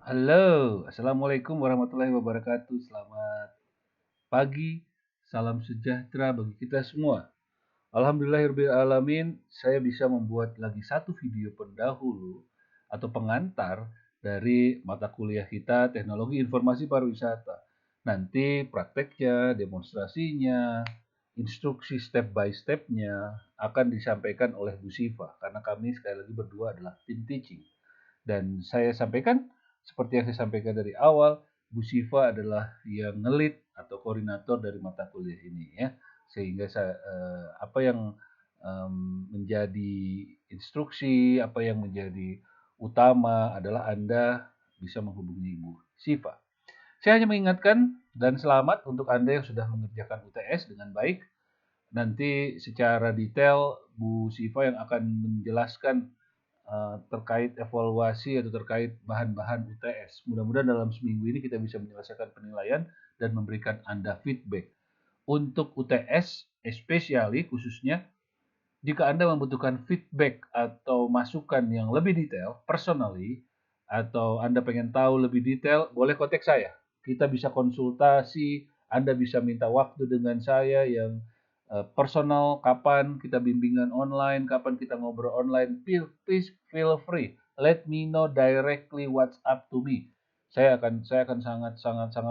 Halo, Assalamualaikum warahmatullahi wabarakatuh. Selamat pagi, salam sejahtera bagi kita semua. Alhamdulillahirrahmanirrahim, saya bisa membuat lagi satu video pendahulu atau pengantar dari mata kuliah kita Teknologi Informasi Pariwisata. Nanti prakteknya, demonstrasinya, instruksi step by step-nya akan disampaikan oleh Bu Siva karena kami sekali lagi berdua adalah tim teaching. Dan saya sampaikan, seperti yang saya sampaikan dari awal, Bu Siva adalah yang ngelit atau koordinator dari mata kuliah ini ya. Sehingga apa yang menjadi instruksi, apa yang menjadi utama adalah Anda bisa menghubungi Bu Siva. Saya hanya mengingatkan dan selamat untuk Anda yang sudah mengerjakan UTS dengan baik. Nanti secara detail Bu Siva yang akan menjelaskan terkait evaluasi atau terkait bahan-bahan UTS. Mudah-mudahan dalam seminggu ini kita bisa menyelesaikan penilaian dan memberikan Anda feedback. Untuk UTS, especially khususnya, jika Anda membutuhkan feedback atau masukan yang lebih detail, personally, atau Anda pengen tahu lebih detail, boleh kontak saya. Kita bisa konsultasi, Anda bisa minta waktu dengan saya yang personal, kapan kita bimbingan online, kapan kita ngobrol online, please feel free. Let me know directly what's up to me. Saya akan sangat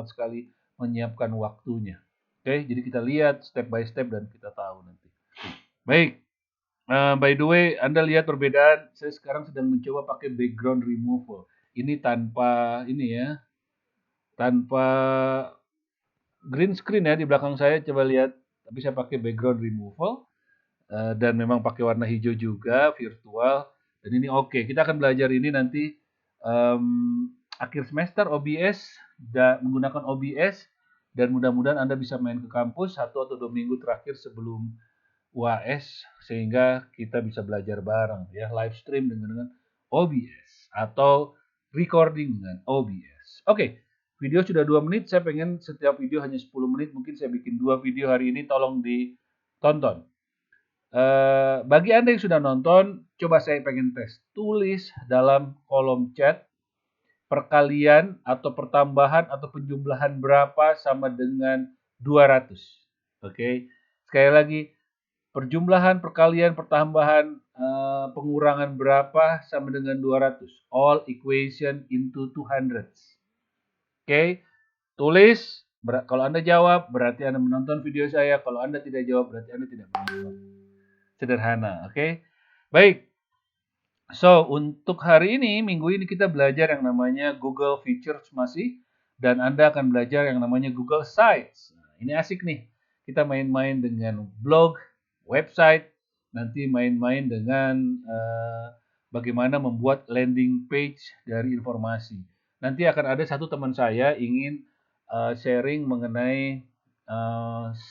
sekali menyiapkan waktunya. Oke, jadi kita lihat step by step dan kita tahu nanti. Baik, by the way, Anda lihat perbedaan. Saya sekarang sedang mencoba pakai background removal. Ini tanpa ini ya, tanpa green screen ya di belakang saya. Coba lihat. Tapi saya pakai background removal dan memang pakai warna hijau juga virtual. Dan ini oke. Kita akan belajar ini nanti akhir semester OBS menggunakan OBS dan mudah-mudahan Anda bisa main ke kampus 1 atau 2 minggu terakhir sebelum UAS sehingga kita bisa belajar bareng ya, live stream dengan OBS atau recording dengan OBS. Oke, video sudah 2 menit, saya pengen setiap video hanya 10 menit, mungkin saya bikin 2 video hari ini, tolong ditonton. Bagi Anda yang sudah nonton, coba saya pengen tes. Tulis dalam kolom chat perkalian atau pertambahan atau penjumlahan berapa sama dengan 200. Oke. Sekali lagi, perjumlahan, perkalian, pertambahan, pengurangan berapa sama dengan 200. All equation into 200. Oke, tulis. Kalau Anda jawab, berarti Anda menonton video saya. Kalau Anda tidak jawab, berarti Anda tidak menonton. Sederhana, oke? Baik. So, untuk hari ini, minggu ini kita belajar yang namanya Google Features masih. Dan Anda akan belajar yang namanya Google Sites. Nah, ini asik nih. Kita main-main dengan blog, website, nanti main-main dengan bagaimana membuat landing page dari informasi. Nanti akan ada satu teman saya ingin sharing mengenai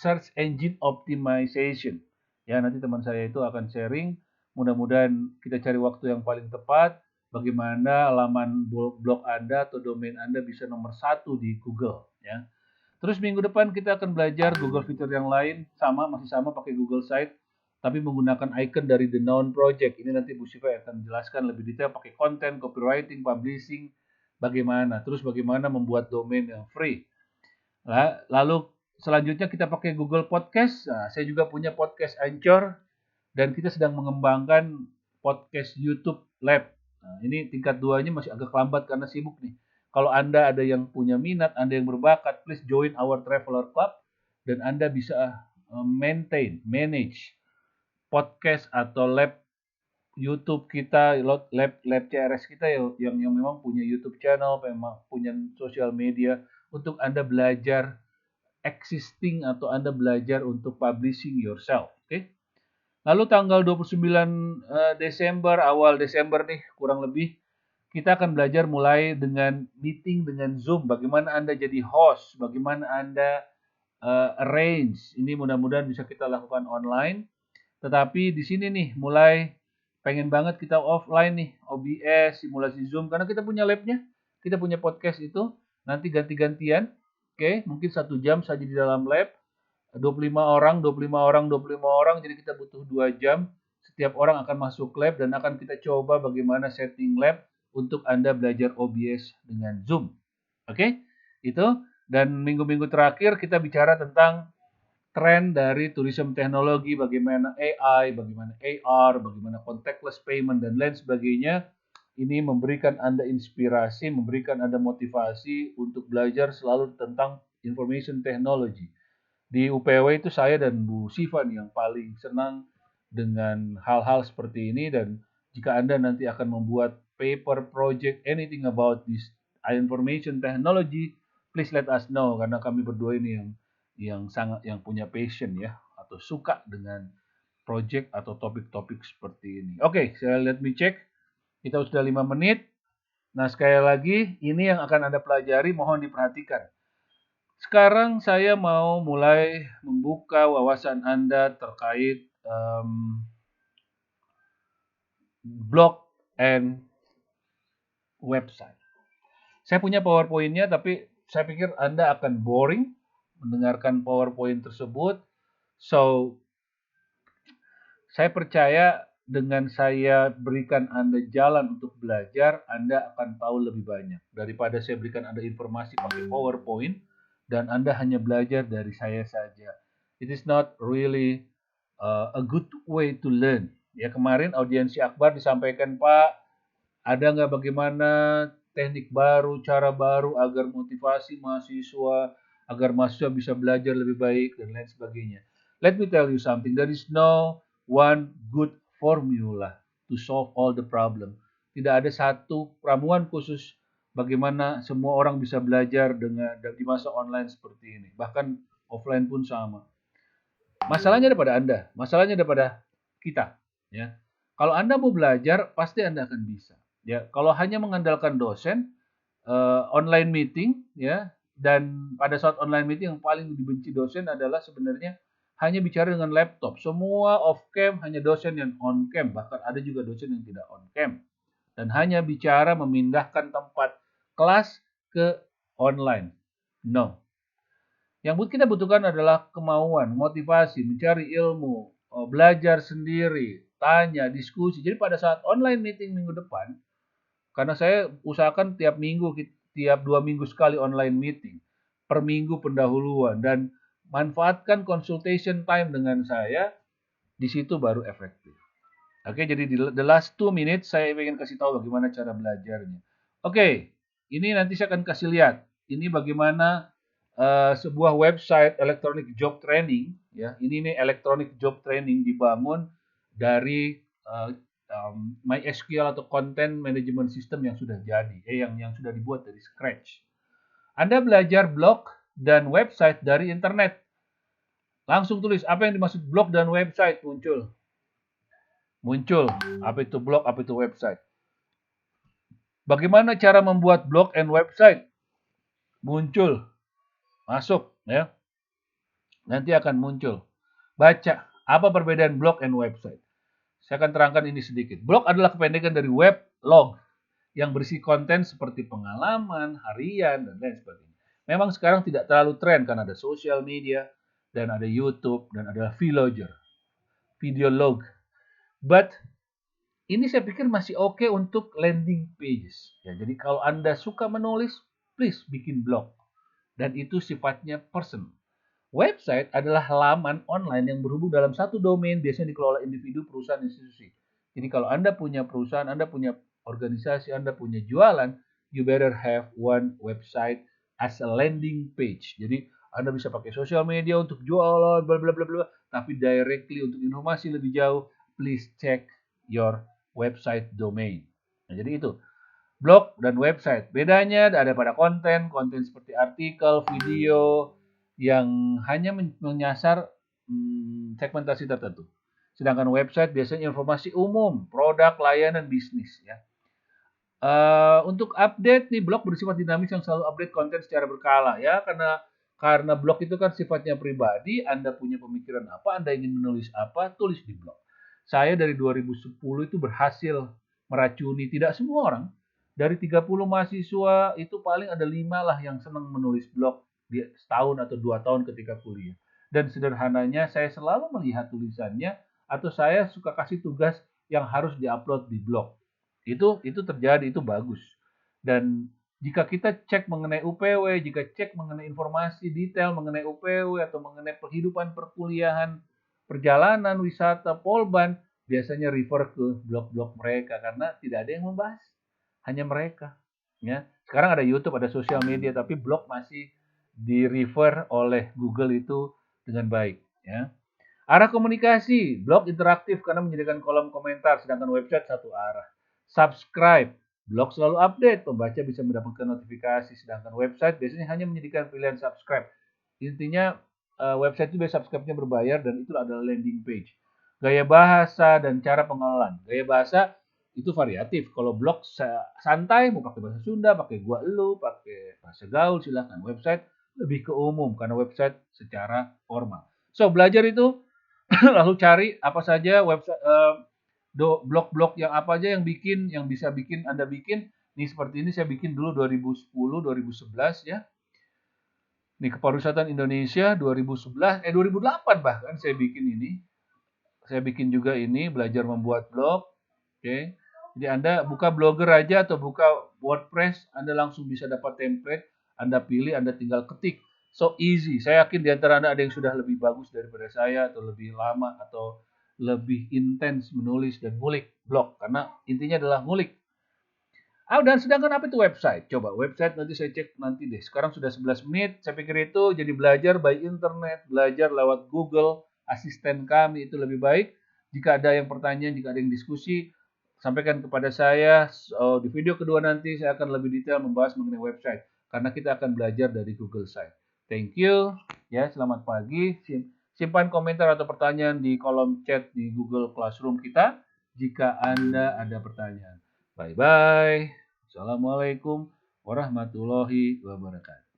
search engine optimization. Ya, nanti teman saya itu akan sharing. Mudah-mudahan kita cari waktu yang paling tepat. Bagaimana halaman blog Anda atau domain Anda bisa nomor 1 di Google. Ya. Terus minggu depan kita akan belajar Google fitur yang lain, masih sama pakai Google Site, tapi menggunakan icon dari The Noun Project. Ini nanti Bu Siva akan menjelaskan lebih detail pakai konten, copywriting, publishing, bagaimana. Terus bagaimana membuat domain yang free. Lalu selanjutnya kita pakai Google Podcast. Nah, saya juga punya podcast Anchor dan kita sedang mengembangkan podcast YouTube Lab. Nah, ini tingkat 2-nya masih agak lambat karena sibuk nih. Kalau Anda ada yang punya minat, Anda yang berbakat, please join our Traveler Club dan Anda bisa manage podcast atau lab YouTube kita, lab CRS kita yang memang punya YouTube channel, memang punya sosial media untuk Anda belajar existing atau Anda belajar untuk publishing yourself. Oke? Lalu tanggal 29 Desember, awal Desember nih kurang lebih, kita akan belajar mulai dengan meeting dengan Zoom. Bagaimana Anda jadi host, bagaimana Anda arrange. Ini mudah-mudahan bisa kita lakukan online. Tetapi di sini nih mulai pengen banget kita offline nih, OBS, simulasi Zoom. Karena kita punya labnya, kita punya podcast itu. Nanti ganti-gantian. Oke, mungkin 1 jam saja di dalam lab. 25 orang, 25 orang, 25 orang, jadi kita butuh 2 jam. Setiap orang akan masuk lab dan akan kita coba bagaimana setting lab untuk Anda belajar OBS dengan Zoom. Oke, itu. Dan minggu-minggu terakhir kita bicara tentang tren dari tourism teknologi, bagaimana AI, bagaimana AR, bagaimana contactless payment, dan lain sebagainya. Ini memberikan Anda inspirasi, memberikan Anda motivasi untuk belajar selalu tentang information technology. Di UPW itu saya dan Bu Siva nih yang paling senang dengan hal-hal seperti ini, dan jika Anda nanti akan membuat paper, project, anything about this information technology, please let us know, karena kami berdua ini yang punya passion ya, atau suka dengan project atau topik-topik seperti ini. Oke, let me check. Kita sudah 5 menit. Nah, sekali lagi, ini yang akan Anda pelajari, mohon diperhatikan. Sekarang saya mau mulai membuka wawasan Anda terkait blog and website. Saya punya PowerPoint-nya, tapi saya pikir Anda akan boring mendengarkan PowerPoint tersebut. So, saya percaya dengan saya berikan Anda jalan untuk belajar, Anda akan tahu lebih banyak. Daripada saya berikan Anda informasi pakai PowerPoint, dan Anda hanya belajar dari saya saja. It is not really a good way to learn. Ya, kemarin audiensi Akbar disampaikan, Pak, ada nggak bagaimana teknik baru, cara baru agar motivasi mahasiswa, agar mahasiswa bisa belajar lebih baik, dan lain sebagainya. Let me tell you something, there is no one good formula to solve all the problem. Tidak ada satu ramuan khusus bagaimana semua orang bisa belajar di masa online seperti ini. Bahkan offline pun sama. Masalahnya ada pada Anda, masalahnya ada pada kita. Ya. Kalau Anda mau belajar, pasti Anda akan bisa. Ya, kalau hanya mengandalkan dosen, online meeting, ya, dan pada saat online meeting yang paling dibenci dosen adalah sebenarnya hanya bicara dengan laptop. Semua off cam, hanya dosen yang on cam. Bahkan ada juga dosen yang tidak on cam. Dan hanya bicara memindahkan tempat kelas ke online. No. Yang kita butuhkan adalah kemauan, motivasi, mencari ilmu, belajar sendiri, tanya, diskusi. Jadi pada saat online meeting minggu depan, karena saya usahakan tiap 2 minggu sekali online meeting, per minggu pendahuluan, dan manfaatkan consultation time dengan saya, di situ baru efektif. Oke, jadi di the last 2 minutes saya ingin kasih tahu bagaimana cara belajarnya. Oke, ini nanti saya akan kasih lihat. Ini bagaimana sebuah website electronic job training, ya. Ini nih electronic job training dibangun dari MySQL atau content management system yang sudah jadi, yang sudah dibuat dari scratch. Anda belajar blog dan website dari internet. Langsung tulis apa yang dimaksud blog dan website, muncul. Apa itu blog, apa itu website. Bagaimana cara membuat blog and website? Muncul. Masuk, ya. Nanti akan muncul. Baca, apa perbedaan blog and website? Saya akan terangkan ini sedikit. Blog adalah kependekan dari web log yang berisi konten seperti pengalaman, harian, dan lain sebagainya. Memang sekarang tidak terlalu tren karena ada social media, dan ada YouTube, dan ada vlogger, video log. But ini saya pikir masih oke untuk landing pages. Ya, jadi kalau Anda suka menulis, please bikin blog. Dan itu sifatnya personal. Website adalah halaman online yang berhubung dalam satu domain, biasanya dikelola individu, perusahaan, institusi. Jadi kalau Anda punya perusahaan, Anda punya organisasi, Anda punya jualan, you better have one website as a landing page. Jadi Anda bisa pakai sosial media untuk jualan, bla bla bla bla, tapi directly untuk informasi lebih jauh, please check your website domain. Nah, jadi itu blog dan website. Bedanya ada pada konten seperti artikel, video, yang hanya menyasar segmentasi tertentu. Sedangkan website biasanya informasi umum, produk, layanan, bisnis. Ya. Untuk update nih, blog bersifat dinamis yang selalu update konten secara berkala. Ya, karena blog itu kan sifatnya pribadi, Anda punya pemikiran apa, Anda ingin menulis apa, tulis di blog. Saya dari 2010 itu berhasil meracuni, tidak semua orang, dari 30 mahasiswa itu paling ada 5 lah yang senang menulis blog di setahun atau 2 tahun ketika kuliah. Dan sederhananya saya selalu melihat tulisannya, atau saya suka kasih tugas yang harus diupload di blog. Itu terjadi, itu bagus. Dan jika kita cek mengenai UPW, jika cek mengenai informasi detail mengenai UPW atau mengenai kehidupan perkuliahan, perjalanan, wisata, Polban, biasanya refer ke blog-blog mereka karena tidak ada yang membahas, hanya mereka. Ya, sekarang ada YouTube, ada sosial media, tapi blog masih di refer oleh Google itu dengan baik. Ya. Arah komunikasi, blog interaktif karena menyediakan kolom komentar, sedangkan website satu arah. Subscribe, blog selalu update, pembaca bisa mendapatkan notifikasi, sedangkan website biasanya hanya menyediakan pilihan subscribe. Intinya website itu biasa subscribe-nya berbayar dan itu adalah landing page. Gaya bahasa dan cara pengenalan. Gaya bahasa itu variatif. Kalau blog santai, mau pakai bahasa Sunda, pakai gua elu, pakai bahasa gaul, silahkan. Website lebih ke umum karena website secara formal. So, belajar itu lalu cari apa saja website blog-blog yang apa aja yang bisa bikin Anda bikin. Nih seperti ini saya bikin dulu 2010, 2011 ya. Nih Kepariwisata Indonesia 2011, 2008 bahkan saya bikin ini. Saya bikin juga ini belajar membuat blog. Oke. Jadi Anda buka Blogger aja atau buka WordPress, Anda langsung bisa dapat template, Anda pilih, Anda tinggal ketik. So easy. Saya yakin di antara Anda ada yang sudah lebih bagus daripada saya atau lebih lama atau lebih intens menulis dan ngulik blog karena intinya adalah ngulik. Dan sedangkan apa itu website? Coba website nanti saya cek nanti deh. Sekarang sudah 11 menit. Saya pikir itu jadi belajar by internet, belajar lewat Google, asisten kami itu lebih baik. Jika ada yang pertanyaan, jika ada yang diskusi, sampaikan kepada saya. So, di video kedua nanti saya akan lebih detail membahas mengenai website. Karena kita akan belajar dari Google Site. Thank you. Ya, selamat pagi. Simpan komentar atau pertanyaan di kolom chat di Google Classroom kita jika Anda ada pertanyaan. Bye-bye. Assalamualaikum warahmatullahi wabarakatuh.